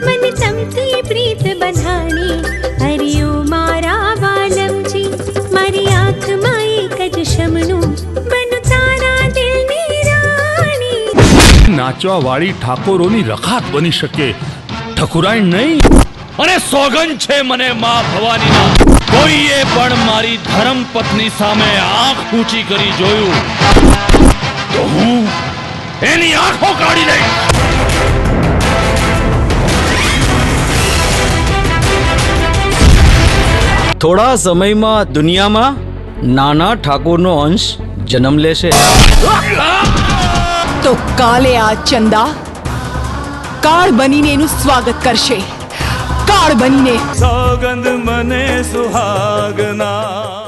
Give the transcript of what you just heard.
मन तमथी प्रीत बंधाणी हरियो मारा वालमजी मारी आँख में एक ज शमणुं बनु तारा दिलनी राणी नाचवा वाली ઠાકોરોની રખાત બની શકે ઠકુરાઈ નહીં અને સોગન છે મને માં ભવાનીના કોઈએ પણ મારી ધર્મ પત્ની સામે આંખ ઊંચી કરી જોયું તો હું એની આંખો કાઢી લઈશ થોડા સમયમાં દુનિયામાં નાના ઠાકોરનો અંશ જન્મ લેશે તો કાલે આ ચંદા કાળ બનીને એનું સ્વાગત કરશે કાળ બનીને સોગંદ મને સુહાગના